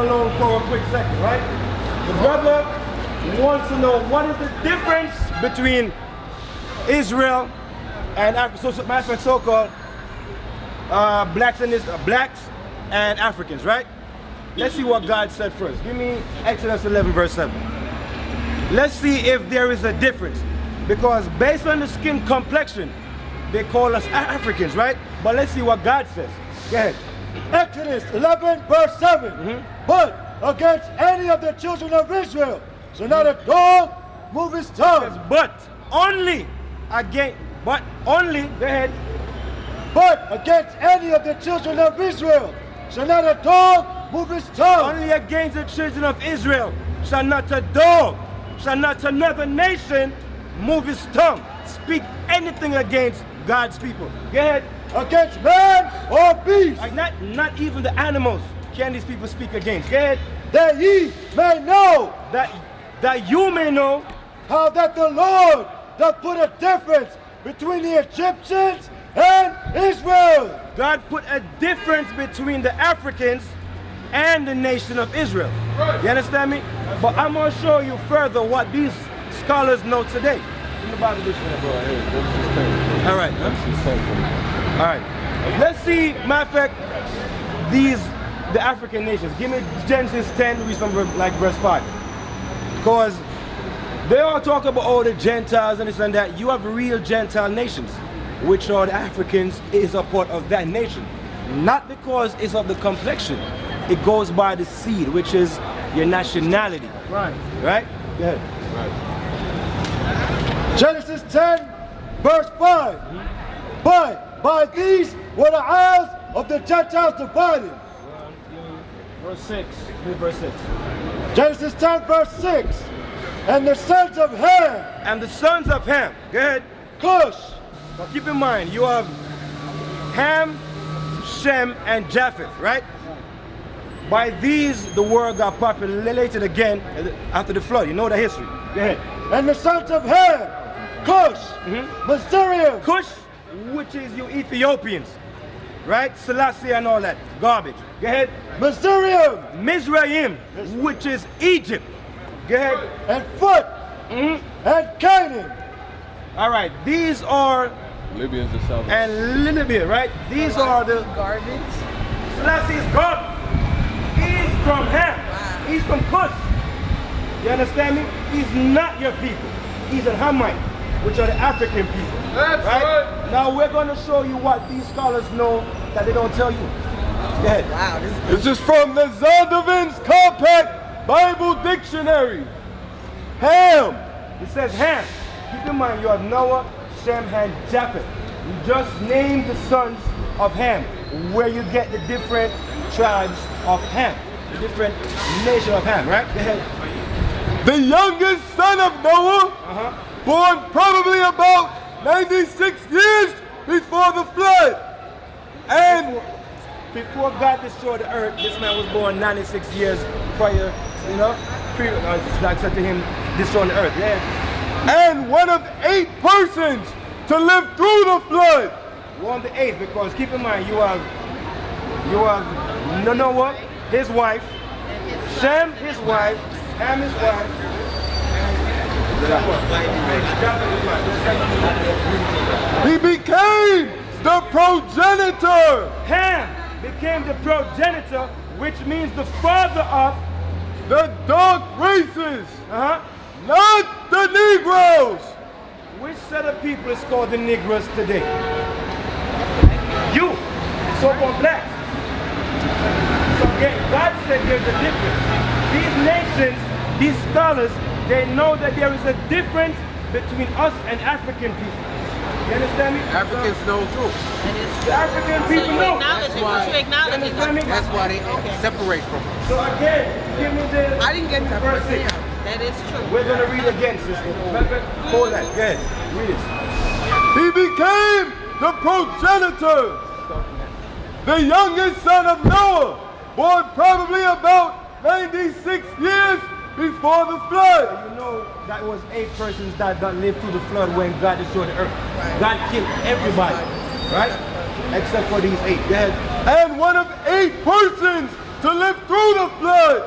alone for a quick second, right? The brother wants to know what is the difference between Israel and so-called blacks and Africans, right? Let's see what God said first. Give me Exodus 11 verse 7. Let's see if there is a difference. Because based on the skin complexion, they call us Africans, right? But let's see what God says. Go ahead. Exodus 11 verse 7. But against any of the children of Israel shall not a dog move his tongue. But only, go ahead. But against any of the children of Israel shall not a dog move his tongue. Only against the children of Israel shall not a dog, shall not another nation move his tongue, speak anything against God's people. Go ahead. Against man or beast. Like not even the animals can these people speak against. Go ahead. That ye may know. That you may know. How that the Lord doth put a difference between the Egyptians and Israel. God put a difference between the Africans and the nation of Israel. You understand me? But I'm going to show you further what these scholars know today. In the Bible dictionary, bro. All right. All right. Let's see, matter of fact, the African nations. Give me Genesis 10, read from like verse 5. Because they all talk about all the Gentiles and this and that. You have real Gentile nations, which are the Africans is a part of that nation. Not because it's of the complexion. It goes by the seed, which is your nationality. Right. Right? Go ahead. Right. Genesis 10, verse 5. But by these were the isles of the Gentiles divided. Verse 6. Read verse 6. Genesis 10, verse 6. And the sons of Ham. And the sons of Ham. Go ahead. Cush. Now keep in mind, you have Ham, Shem, and Japheth, right? By these, the world got populated again after the flood. You know the history. Go ahead. And the sons of Ham, Cush, Mizraim. Cush, which is you Ethiopians, right? Selassie and all that garbage. Go ahead. Mizraim, which is Egypt. Go ahead. And Foot, and Canaan. All right, these are Libyans and South. And Libya, right? These are the garbage. Selassie is garbage. He's from Ham. Wow. He's from Cush. You understand me? He's not your people. He's a Hamite, which are the African people. That's right. Now we're going to show you what these scholars know that they don't tell you. Go ahead. Wow, this is from the Zondervan's Compact Bible Dictionary. Ham. It says Ham. Keep in mind you have Noah, Shem, and Japheth. You just named the sons of Ham, where you get the different tribes of Ham, the different nation of Ham, right? Go ahead. The youngest son of Noah, born probably about 96 years before the flood. And before God destroyed the earth, this man was born 96 years prior, you know, like said to him, destroying the earth. Yeah. And one of 8 persons to live through the flood. One of the 8, because keep in mind you have Noah, his wife, Shem, his wife, Ham, his wife. He became the progenitor. Ham became the progenitor, which means the father of the dark races, not the Negroes. Which set of people is called the Negroes today? You, so-called blacks. So again, God said there's a difference. These nations, these scholars, they know that there is a difference between us and African people. You understand me? Africans know too. The African people know. That's why, that's why they separate from us. So again, give me the I didn't get that verse 6. That is true. We're going to read again, sister. Hold that. Go ahead. Read it. He became the progenitor, the youngest son of Noah, born probably about 96 years before the flood. You know that was 8 persons that lived through the flood when God destroyed the earth. God killed everybody, right? Except for these 8. Go ahead. And one of 8 persons to live through the flood.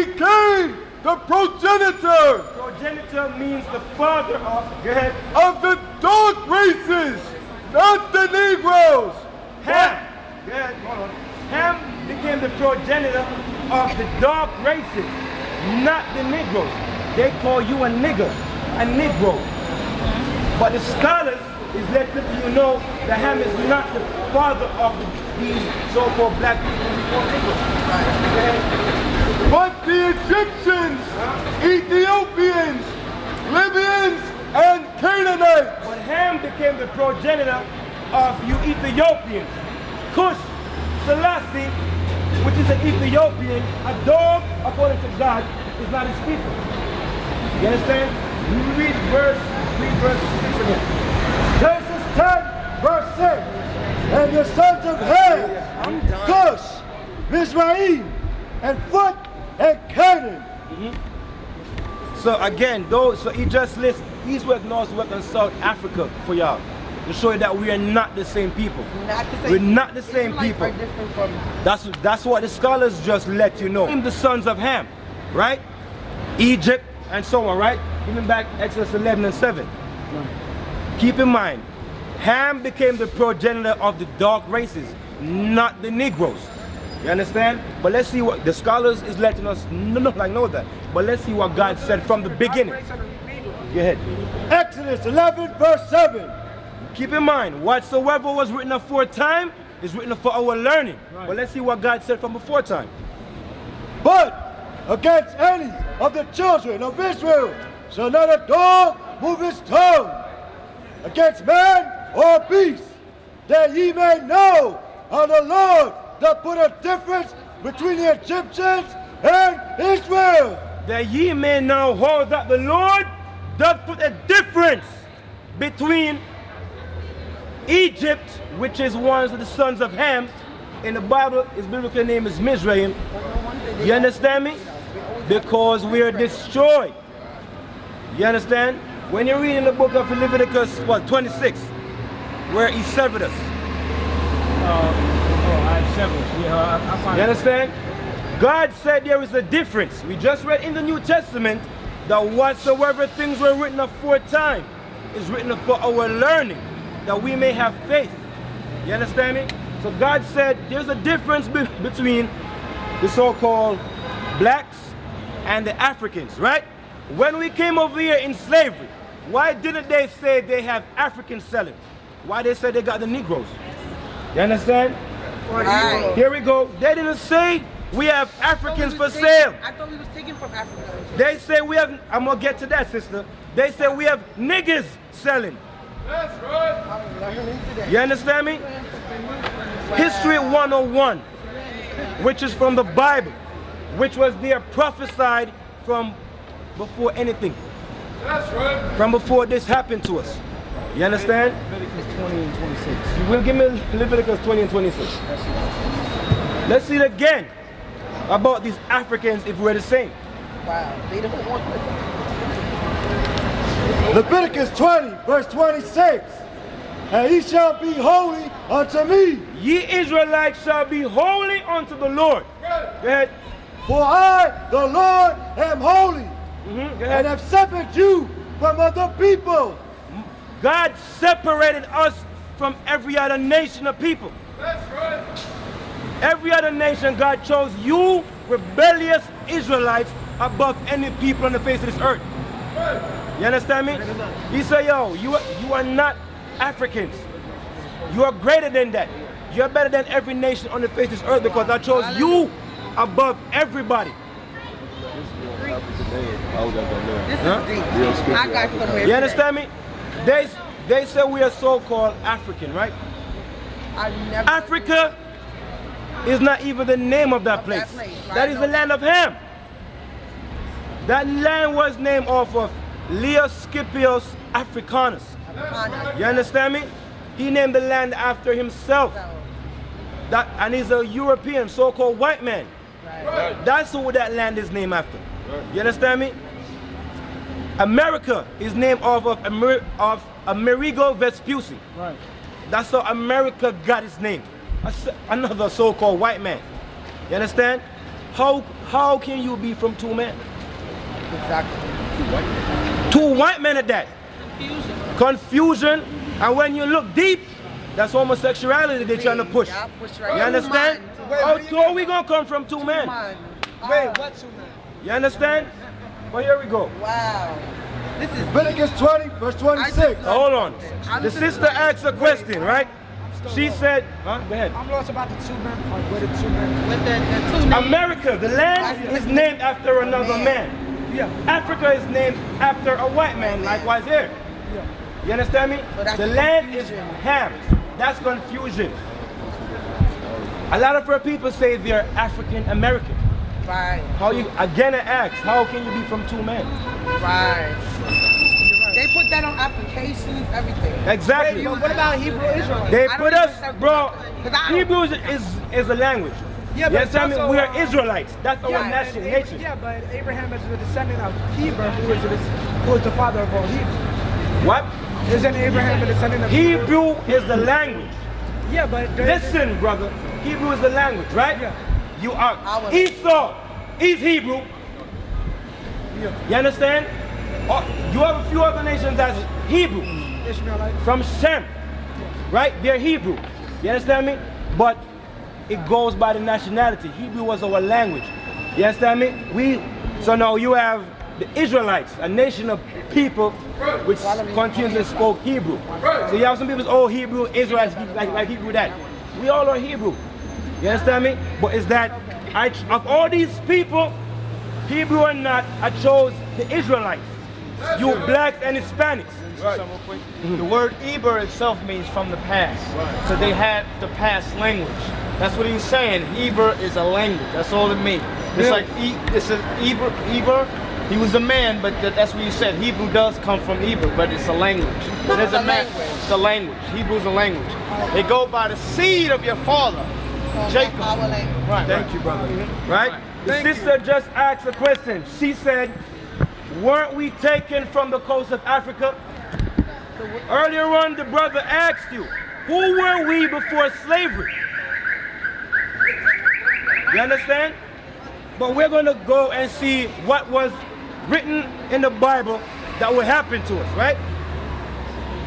became the progenitor Progenitor means the father of, go ahead, of the dark races, not the Negroes. Ham. Go ahead, hold on. Ham became the progenitor of the dark races, not the Negroes. They call you a nigger, a Negro. But the scholars is letting you know that Ham is not the father of these so-called black people before Negroes. But the Egyptians, Ethiopians, Libyans, and Canaanites. But Ham became the progenitor of you Ethiopians. Cush, Selassie, which is an Ethiopian, a dog, according to God, is not his people. You understand? Read verse 6 again. Genesis 10, verse 6. And the sons of Ham, Cush, Mizraim, and Phut, and Canaan. So again, so he just lists eastward, northwest, and South Africa for y'all to show you that we are not the same people. We're not the same people. Are different from That's what the scholars just let you know. The sons of Ham, right? Egypt and so on, right? Even back Exodus 11 and 7. Keep in mind, Ham became the progenitor of the dark races, not the Negroes. You understand? But let's see what the scholars is letting us know that. But let's see what God said from the beginning. Go ahead. Exodus 11, verse 7. Keep in mind, whatsoever was written aforetime is written for our learning. Right. But let's see what God said from before time. But against any of the children of Israel shall not a dog move his tongue against man or beast, that ye may know how the Lord doth put a difference between the Egyptians and Israel. That ye may know how that the Lord doth put a difference between Egypt, which is one of the sons of Ham. In the Bible, his biblical name is Mizraim. You understand me? Because we are destroyed. You understand? When you read in the book of Leviticus, 26, where he severed us. You understand? God said there is a difference. We just read in the New Testament that whatsoever things were written aforetime is written for our learning, that we may have faith. You understand me? So God said there's a difference between the so-called blacks and the Africans, right? When we came over here in slavery, why didn't they say they have Africans selling? Why they said they got the Negroes? You understand? Right. Here we go. They didn't say we have Africans for sale. I thought we was taken from Africa. They say we have, I'm gonna get to that, sister. They say we have niggas selling. That's right. You understand me? History 101, which is from the Bible, which was there prophesied from before anything. That's right. From before this happened to us. You understand? Leviticus 20 and 26. You will give me Leviticus 20 and 26. Let's see it again about these Africans if we're the same. Wow, they don't want Leviticus 20, verse 26. And ye shall be holy unto me. Ye Israelites shall be holy unto the Lord. Go ahead. For I, the Lord, am holy, Go and ahead. have separated you from other people. God separated us from every other nation of people. That's right. Every other nation, God chose you, rebellious Israelites, above any people on the face of this earth. You understand me? He said, yo, you are not Africans. You are greater than that. You are better than every nation on the face of this earth because I chose you above everybody. This is deep. I got somewhere. You understand me? They say we are so-called African, right? I've never Africa is not even the name of that place. That is the land of Ham. That land was named off of Leo Scipios Africanus. You understand me? He named the land after himself. And he's a European, so-called white man. Right. That's who that land is named after. You understand me? America is named off of Amerigo Vespucci. Right. That's how America got its name. Another so-called white man. You understand? How can you be from two men? Exactly. Two white men at that. Confusion. And when you look deep, that's homosexuality they're trying to push. Yeah, push You right. understand? How we gonna come from two men? Wait, what two men? You understand? Well, here we go. Wow. This is Leviticus 20, verse 26. Hold on. The sister asked a question, right? She said, huh? Go ahead. I'm lost about the two men part. Where the two men? with the two names. America, the land is named after another man. Yeah. Africa is named after a white man, likewise here. Yeah. You understand me? So that's The land is confusion. Ham. That's confusion. A lot of our people say they're African American. Right. How you again I ask, how can you be from two men? Right. They put that on applications, everything. Exactly. But what about Hebrew Israelites? They I don't put even us, accept bro. because I don't- Hebrew is a language. Yeah, You but it's understand me? also, We are Israelites. That's our Yeah, national and nature. Yeah, but Abraham is the descendant of Heber, who is the father of all Hebrew. What? Isn't Abraham a descendant of Hebrew is the language. Yeah, but Listen, brother. Hebrew is the language, right? Yeah. You are Our- Esau is Hebrew. Yeah. You understand? You have a few other nations that's Hebrew. Ishmaelite. From Shem, right? They're Hebrew. You understand me? But it goes by the nationality. Hebrew was our language. You understand me? So now you have the Israelites, a nation of people which continuously spoke Hebrew. So you have some people say, oh, Hebrew, Israelites, like Hebrew that. We all are Hebrew. You understand me? But is that, of all these people, Hebrew or not, I chose the Israelites. You blacks and Hispanics. The word Eber itself means from the past. So they had the past language. That's what he's saying. Eber is a language. That's all it means. It's like it's an Eber. He was a man, but that's what you said. Hebrew does come from Eber, but it's a language. It doesn't matter. It's a language. Hebrew is a language. They go by the seed of your father, Jacob. Our language. Right. Thank you, brother. Right? The sister just asked a question. She said, weren't we taken from the coast of Africa? Earlier on, the brother asked you, who were we before slavery? You understand? But we're going to go and see what was written in the Bible that will happen to us, right?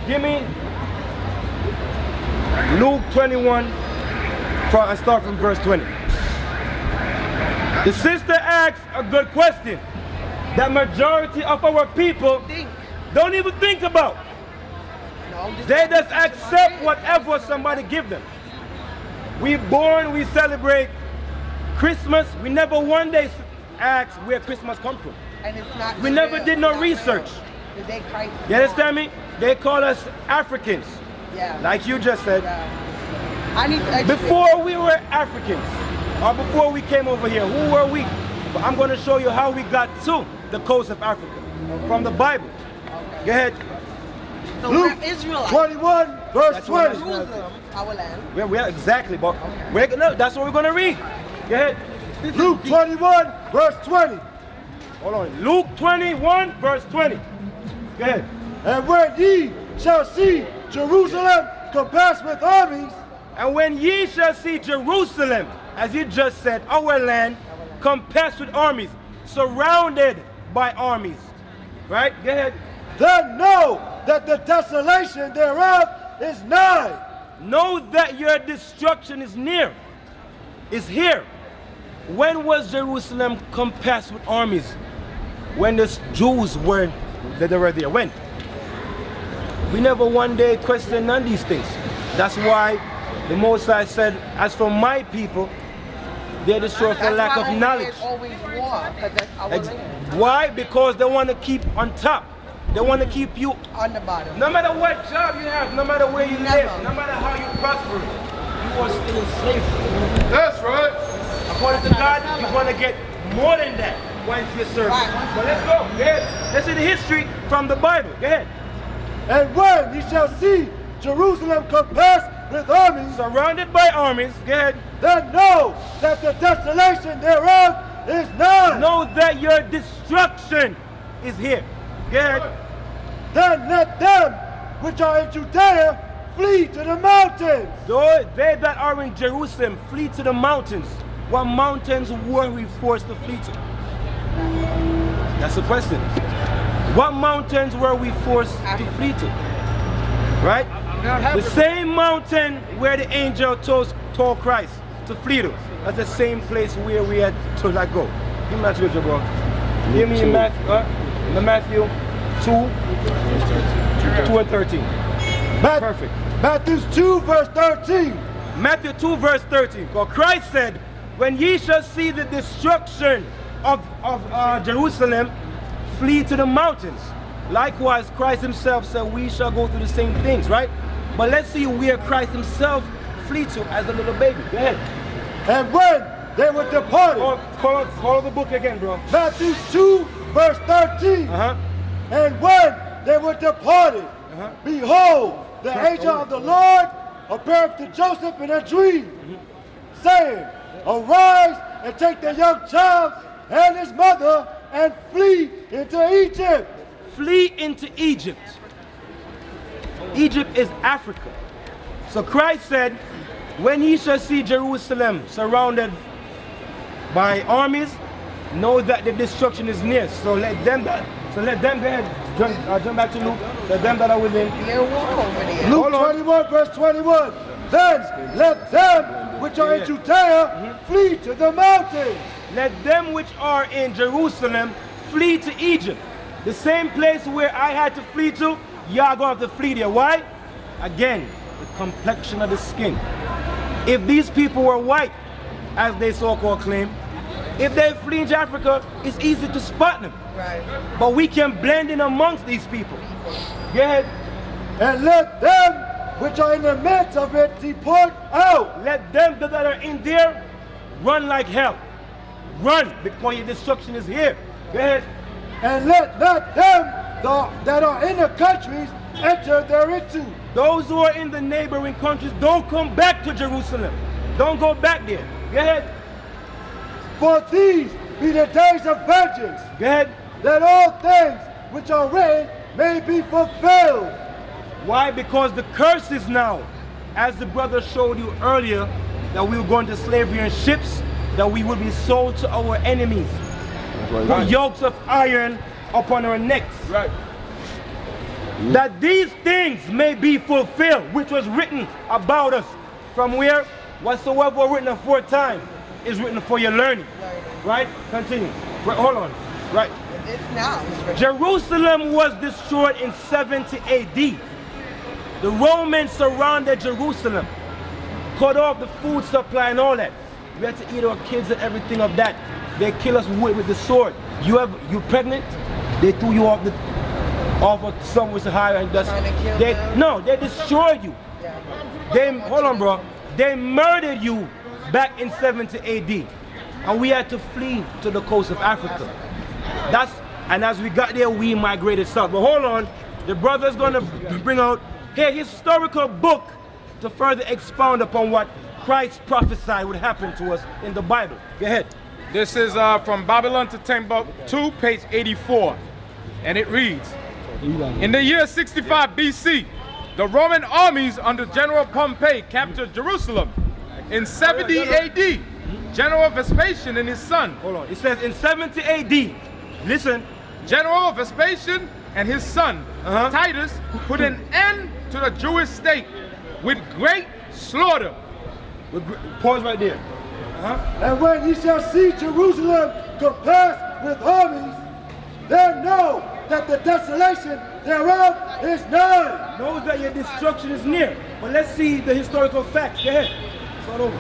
Give me Luke 21, and start from verse 20. The sister asked a good question that majority of our people don't even think about. They just accept whatever somebody give them. We born, we celebrate Christmas. We never one day ask where Christmas come from. And it's not We never real. did no It's not research. real. The day Christ was You understand born. me? They call us Africans, Yeah. like you just said. Yeah. I need to educate. Before we were Africans, or before we came over here, who were we? But I'm going to show you how we got to the coast of Africa from the Bible. Go ahead. So Luke we're Israelites. 21, verse That's what 20. Jerusalem, our land. We're exactly, but that's what we're going to read. Go ahead. Luke 21, verse 20. Hold on. Luke 21, verse 20. Go ahead. And when ye shall see Jerusalem compassed with armies, And when ye shall see Jerusalem, as you just said, our land, compassed with armies, surrounded by armies. Right? Go ahead. then know that the desolation thereof is nigh. Know that your destruction is near, is here. When was Jerusalem compassed with armies? When the Jews were there. When? We never one day questioned none of these things. That's why the Most High said, as for my people, they're destroyed for lack of knowledge. There's always war, because that's our land. Why? Because they want to keep on top. They want to keep you, On the bottom. no matter what job you have, no matter where you Never. live, no matter how you prosper, you are still in slavery. That's right. According to God, you're going to get more than that once you serve. Right. But let's go. Go ahead. Let's see the history from the Bible. Go ahead. And when ye shall see Jerusalem compassed with armies, Surrounded by armies. Go ahead. then know that the desolation thereof is nigh. Know that your destruction is here. Go ahead. Then let them which are in Judea flee to the mountains. Though they that are in Jerusalem flee to the mountains. what mountains were we forced to flee to? That's the question. What mountains were we forced to flee to? Right? The same mountain where the angel told Christ to flee to. That's the same place where we had to let go. Give me that scripture, bro. Give me Matthew 2 and 13. Perfect. Matthew 2 verse 13. Matthew 2 verse 13. For Christ said, when ye shall see the destruction of Jerusalem, flee to the mountains. Likewise, Christ himself said we shall go through the same things, right? But let's see where Christ himself flee to as a little baby. Go ahead. And when they were departed. Call the book again, bro. Matthew 2 verse 13. And when they were departed, behold, the angel of the Lord appeared to Joseph in a dream, saying, arise and take the young child and his mother and flee into Egypt. Flee into Egypt. Egypt is Africa. So Christ said, when ye shall see Jerusalem surrounded by armies, know that the destruction is near. So let them go ahead. Jump back to Luke. Let them that are within. Luke 21 verse 21. Then let them which are in Judea flee to the mountains. Let them which are in Jerusalem flee to Egypt. The same place where I had to flee to, y'all gonna have to flee there. Why? Again, the complexion of the skin. If these people were white, as they so-called claim, if they flee into Africa, it's easy to spot them. Right. But we can blend in amongst these people. Go ahead. And let them which are in the midst of it depart out. Let them that are in there run like hell. Run, because your destruction is here. Go ahead. And let not them that are in the countries enter thereinto. Those who are in the neighboring countries, don't come back to Jerusalem. Don't go back there. Go ahead. For these be the days of vengeance. Go ahead. That all things which are written may be fulfilled. Why? Because the curse is now, as the brother showed you earlier, that we were going to slavery in ships, that we would be sold to our enemies. Put yokes of iron upon our necks. Right. That these things may be fulfilled, which was written about us. From where? Whatsoever written aforetime is written for your learning. Right? Continue. Right, hold on. Right. It's now. Jerusalem was destroyed in 70 AD. The Romans surrounded Jerusalem, cut off the food supply and all that. We had to eat our kids and everything of that. They kill us with the sword. You pregnant? They threw you off of somewhere higher and dust. They destroyed you. Hold on, bro. They murdered you back in 70 AD, and we had to flee to the coast of Africa. And as we got there, we migrated south. But hold on, the brother's gonna bring out here his historical book to further expound upon what Christ prophesied would happen to us in the Bible. Go ahead. This is from Babylon to Timbuktu, page 84, and it reads, in the year 65 BC, the Roman armies under General Pompey captured Jerusalem. In 70 AD, General Vespasian and his son. Hold on, it says in 70 AD, listen. General Vespasian and his son, Titus, put an end to the Jewish state with great slaughter. Pause right there. And when ye shall see Jerusalem compassed with armies, then know that the desolation thereof is nigh. Know that your destruction is near. But let's see the historical facts. Go ahead. Start over.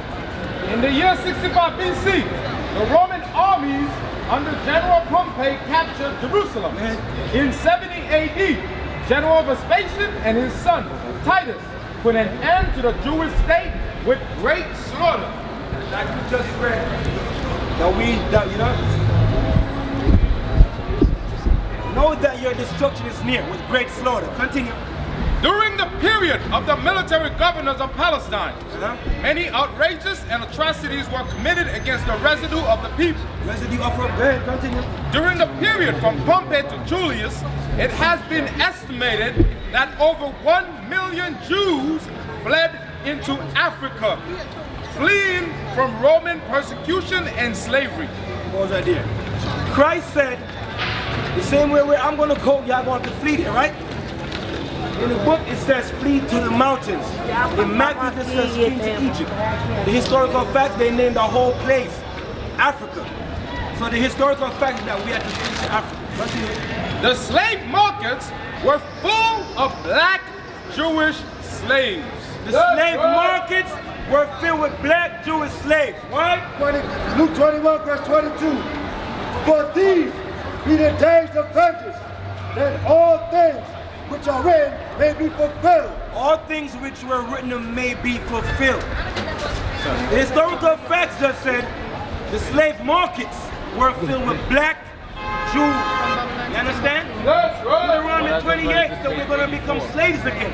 In the year 65 BC, the Roman armies under General Pompey captured Jerusalem. In 70 AD, General Vespasian and his son, Titus, put an end to the Jewish state with great slaughter. Like you just read, know that your destruction is near with great slaughter. Continue. During the period of the military governors of Palestine, many outrageous and atrocities were committed against the residue of the people. Continue. During the period from Pompey to Julius, it has been estimated that over 1 million Jews fled into Africa. fleeing from Roman persecution and slavery. Pause right there. Christ said, the same way where I'm going to go, y'all going to flee there, right? In the book it says flee to the mountains. In Matthew it says flee to Egypt. The historical fact, they named the whole place Africa. So the historical fact is that we had to flee to Africa. The slave markets were full of black Jewish slaves. The slave markets were filled with black Jewish slaves, right? Luke 21 verse 22. For these be the days of vengeance, that all things which are written may be fulfilled. All things which were written may be fulfilled. The historical facts just said the slave markets were filled with black Jews. You understand? That's right. Deuteronomy 28 that we're going to become slaves again.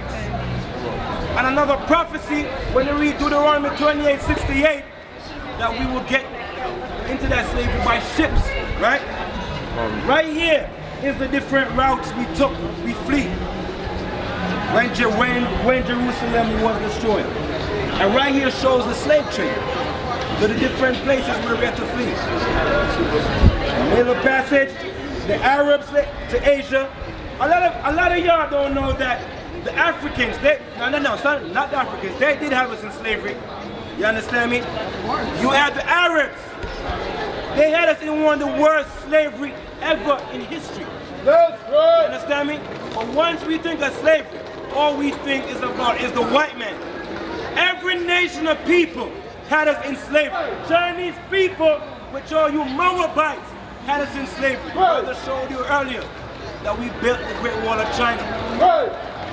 And another prophecy when you read Deuteronomy 28:68 that we will get into that slavery by ships, right? Right here is the different routes we took, we flee. When Jerusalem was destroyed. And right here shows the slave trade. To the different places where we had to flee. Middle passage, the Arabs to Asia. A lot of y'all don't know that the Africans, not the Africans, they did have us in slavery. You understand me? You had the Arabs. They had us in one of the worst slavery ever in history. That's right. You understand me? But once we think of slavery, all we think is about is the white man. Every nation of people had us in slavery. Chinese people, which all you Moabites, had us in slavery. Brother showed you earlier that we built the Great Wall of China.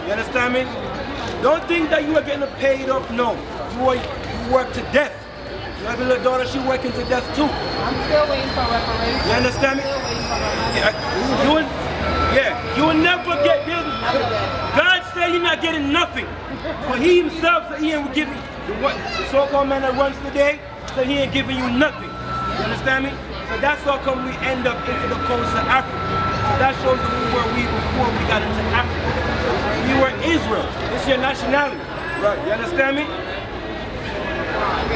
You understand me? Don't think that you are getting paid up. No, you work to death. You have a little daughter, she working to death too. I'm still waiting for reparations. You understand me? You will never get this. God said you're not getting nothing. But he himself said he ain't giving the so-called man that runs today, said he ain't giving you nothing. You understand me? So that's how come we end up into the coast of Africa. So that shows you who were we before we got into Africa. We were Israel. It's your nationality. Right. You understand me?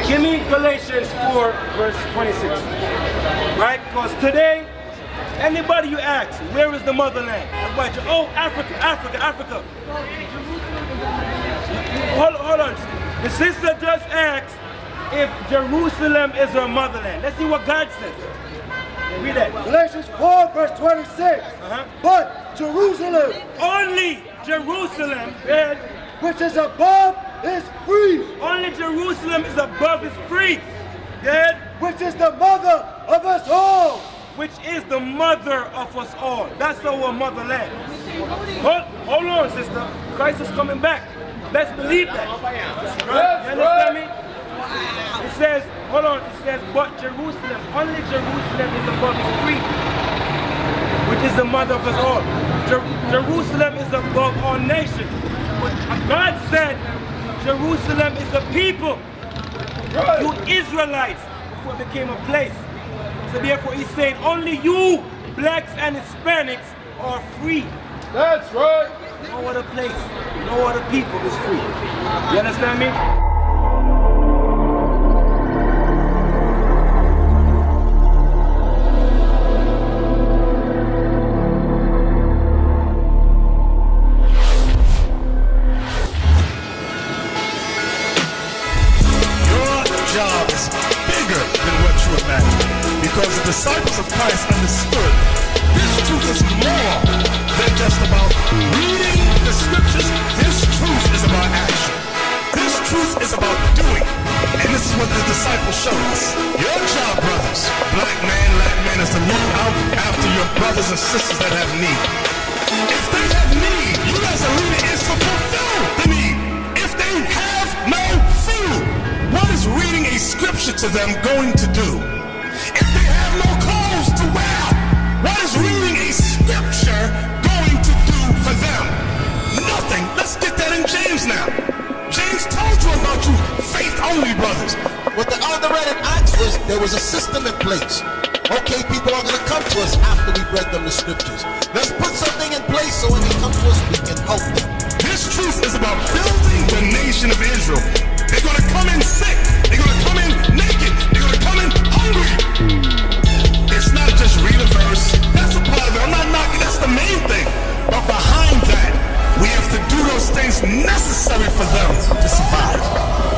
Give me Galatians 4 verse 26. Right? Because today, anybody you ask, where is the motherland? Oh, Africa, Africa, Africa. Hold on. The sister just asked if Jerusalem is her motherland. Let's see what God says. Read that. Galatians 4 verse 26. But Jerusalem, only Jerusalem, which is above, is free. Only Jerusalem is above, is free. Dead. Which is the mother of us all. Which is the mother of us all. That's our motherland. Hold on, sister. Christ is coming back. Let's believe that. Right? You understand me? It says, hold on, it says, but Jerusalem, only Jerusalem is above, is free. Which is the mother of us all. Jerusalem is above all nations. But God said, Jerusalem is a people. You Israelites, before it became a place. So therefore he's saying only you, blacks and Hispanics, are free. That's right. No other place, no other people is free. You understand me? Because the disciples of Christ understood this truth is more than just about reading the scriptures. This truth is about action. This truth is about doing. And this is what the disciples showed us. Your job, brothers, black man, is to look out after your brothers and sisters that have need. If they have need, you as a leader is to fulfill the need. If they have no food, what is reading a scripture to them going to do? If they have no clothes to wear, what is reading a scripture going to do for them? Nothing. Let's get that in James now. James told you about you faith-only brothers. What the elder read in Acts was there was a system in place. Okay, people are going to come to us after we've read them the scriptures. Let's put something in place so when they come to us, we can help them. This truth is about building the nation of Israel. They're going to come in sick. They're going to come We have to do those things necessary for them to survive.